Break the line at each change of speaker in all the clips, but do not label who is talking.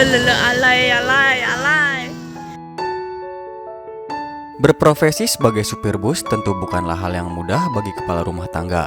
Alay, alay, alay.
Berprofesi sebagai supir bus tentu bukanlah hal yang mudah bagi kepala rumah tangga.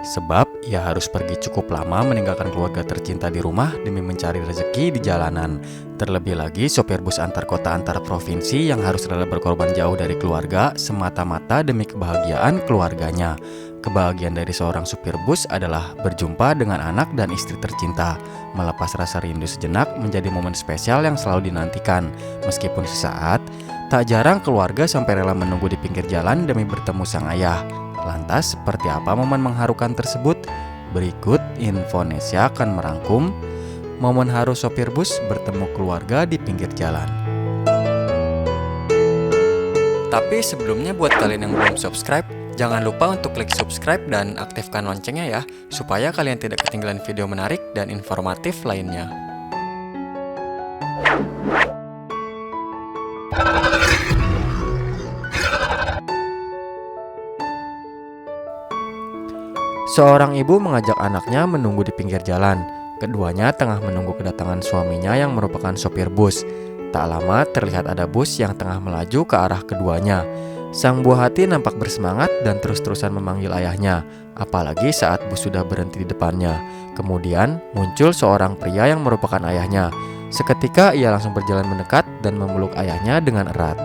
Sebab ia harus pergi cukup lama meninggalkan keluarga tercinta di rumah demi mencari rezeki di jalanan. Terlebih lagi sopir bus antar kota antar provinsi yang harus rela berkorban jauh dari keluarga semata-mata demi kebahagiaan keluarganya. Kebahagiaan dari seorang supir bus adalah berjumpa dengan anak dan istri tercinta. Melepas rasa rindu sejenak menjadi momen spesial yang selalu dinantikan. Meskipun sesaat, tak jarang keluarga sampai rela menunggu di pinggir jalan demi bertemu sang ayah. Lantas, seperti apa momen mengharukan tersebut? Berikut Infonesia akan merangkum momen haru sopir bus bertemu keluarga di pinggir jalan. Tapi sebelumnya buat kalian yang belum subscribe, jangan lupa untuk klik subscribe dan aktifkan loncengnya ya, supaya kalian tidak ketinggalan video menarik dan informatif lainnya. Seorang ibu mengajak anaknya menunggu di pinggir jalan. Keduanya tengah menunggu kedatangan suaminya yang merupakan sopir bus. Tak lama terlihat ada bus yang tengah melaju ke arah keduanya. Sang buah hati nampak bersemangat dan terus-terusan memanggil ayahnya, apalagi saat bus sudah berhenti di depannya. Kemudian muncul seorang pria yang merupakan ayahnya. Seketika ia langsung berjalan mendekat dan memeluk ayahnya dengan erat.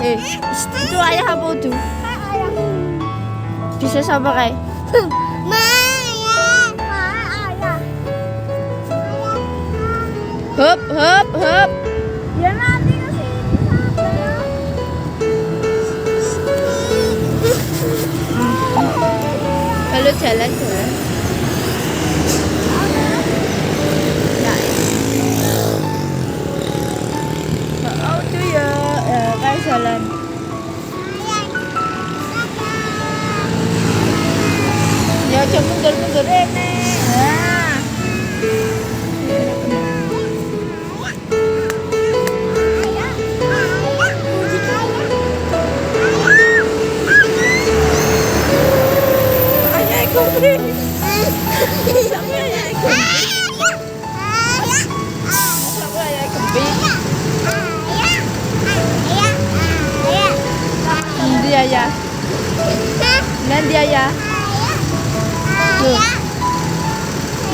Itu ayah apa tuh? Bisa sama kayak Hop, hop, hop. Ya nanti ke sini Kalau jalan. Oh tuh ya, kayak jalan. Ya coba mundur-mundur ini. Nah. Ayah ikut deh. Sampai ayah ikut. Sampai ayah ikut. Nanti ayah. Nanti ayah. Loh.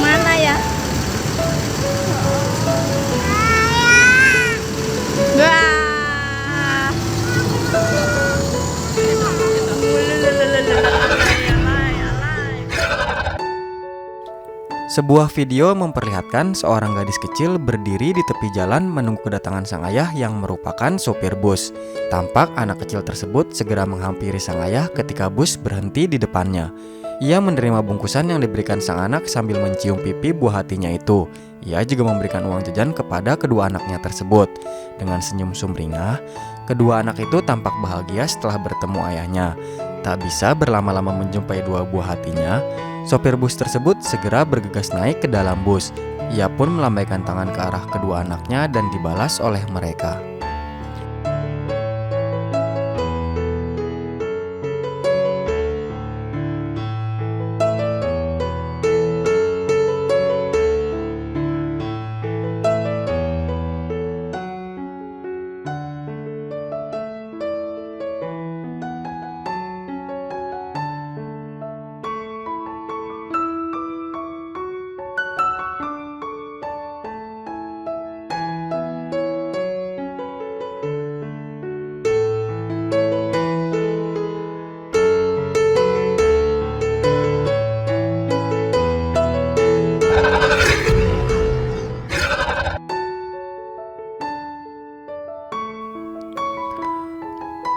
Mana ya? Wah.
Sebuah video memperlihatkan seorang gadis kecil berdiri di tepi jalan menunggu kedatangan sang ayah yang merupakan sopir bus. Tampak anak kecil tersebut segera menghampiri sang ayah ketika bus berhenti di depannya. Ia menerima bungkusan yang diberikan sang anak sambil mencium pipi buah hatinya itu. Ia juga memberikan uang jajan kepada kedua anaknya tersebut. Dengan senyum sumringah, kedua anak itu tampak bahagia setelah bertemu ayahnya. Tak bisa berlama-lama menjumpai dua buah hatinya, sopir bus tersebut segera bergegas naik ke dalam bus. Ia pun melambaikan tangan ke arah kedua anaknya dan dibalas oleh mereka.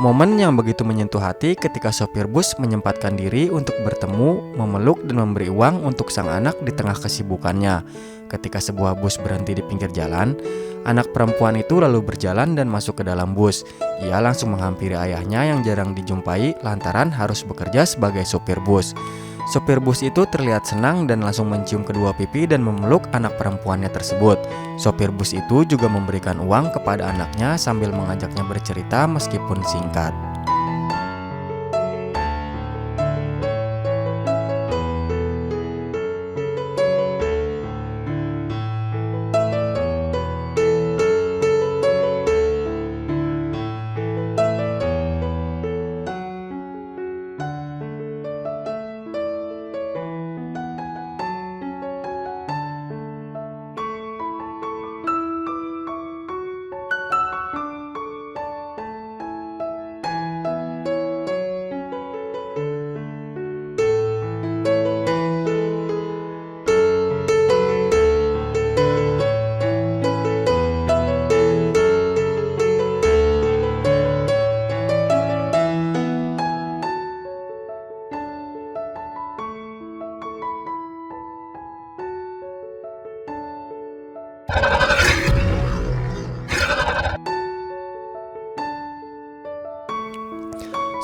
Momen yang begitu menyentuh hati ketika sopir bus menyempatkan diri untuk bertemu, memeluk dan memberi uang untuk sang anak di tengah kesibukannya. Ketika sebuah bus berhenti di pinggir jalan, anak perempuan itu lalu berjalan dan masuk ke dalam bus. Ia langsung menghampiri ayahnya yang jarang dijumpai lantaran harus bekerja sebagai sopir bus. Sopir bus itu terlihat senang dan langsung mencium kedua pipi dan memeluk anak perempuannya tersebut. Sopir bus itu juga memberikan uang kepada anaknya sambil mengajaknya bercerita meskipun singkat.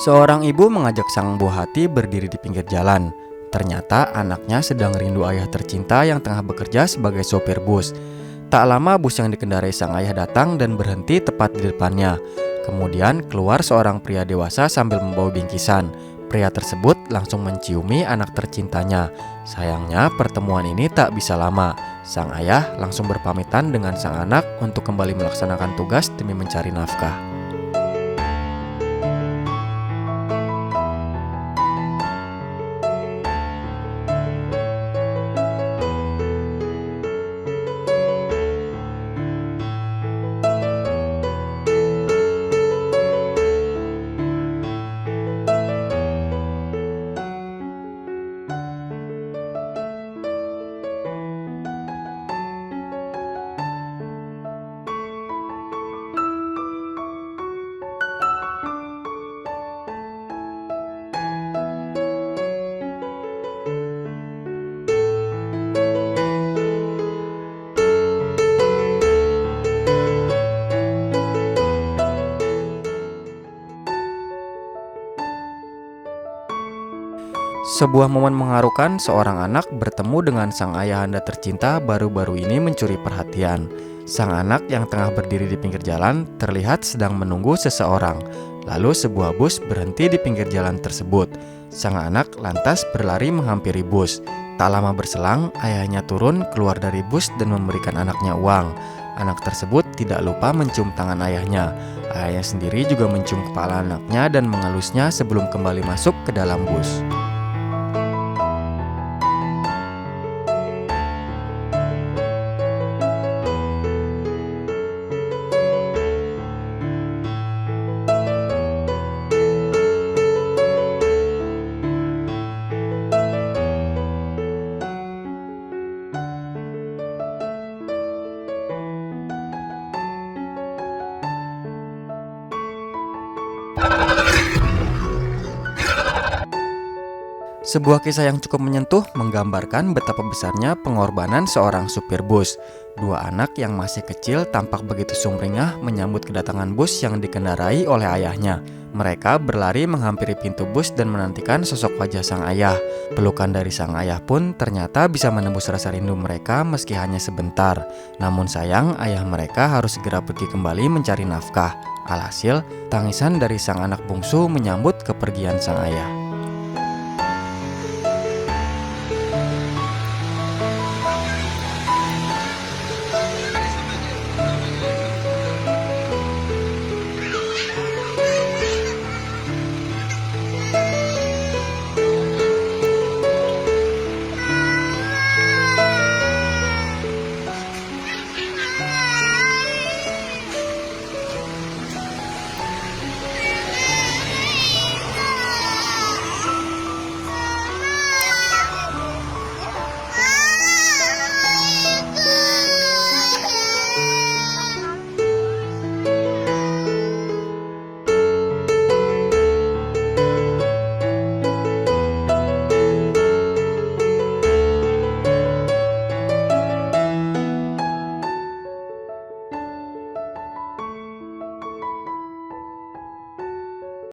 Seorang ibu mengajak sang buah hati berdiri di pinggir jalan. Ternyata anaknya sedang rindu ayah tercinta yang tengah bekerja sebagai sopir bus. Tak lama bus yang dikendarai sang ayah datang dan berhenti tepat di depannya. Kemudian keluar seorang pria dewasa sambil membawa bingkisan. Pria tersebut langsung menciumi anak tercintanya. Sayangnya pertemuan ini tak bisa lama. Sang ayah langsung berpamitan dengan sang anak untuk kembali melaksanakan tugas demi mencari nafkah. Sebuah momen mengharukan, seorang anak bertemu dengan sang ayahanda tercinta baru-baru ini mencuri perhatian. Sang anak yang tengah berdiri di pinggir jalan terlihat sedang menunggu seseorang. Lalu sebuah bus berhenti di pinggir jalan tersebut. Sang anak lantas berlari menghampiri bus. Tak lama berselang, ayahnya turun keluar dari bus dan memberikan anaknya uang. Anak tersebut tidak lupa mencium tangan ayahnya. Ayahnya sendiri juga mencium kepala anaknya dan mengelusnya sebelum kembali masuk ke dalam bus. Sebuah kisah yang cukup menyentuh menggambarkan betapa besarnya pengorbanan seorang supir bus. Dua anak yang masih kecil tampak begitu sumringah menyambut kedatangan bus yang dikendarai oleh ayahnya. Mereka berlari menghampiri pintu bus dan menantikan sosok wajah sang ayah. Pelukan dari sang ayah pun ternyata bisa menembus rasa rindu mereka meski hanya sebentar. Namun sayang, ayah mereka harus segera pergi kembali mencari nafkah. Alhasil, tangisan dari sang anak bungsu menyambut kepergian sang ayah.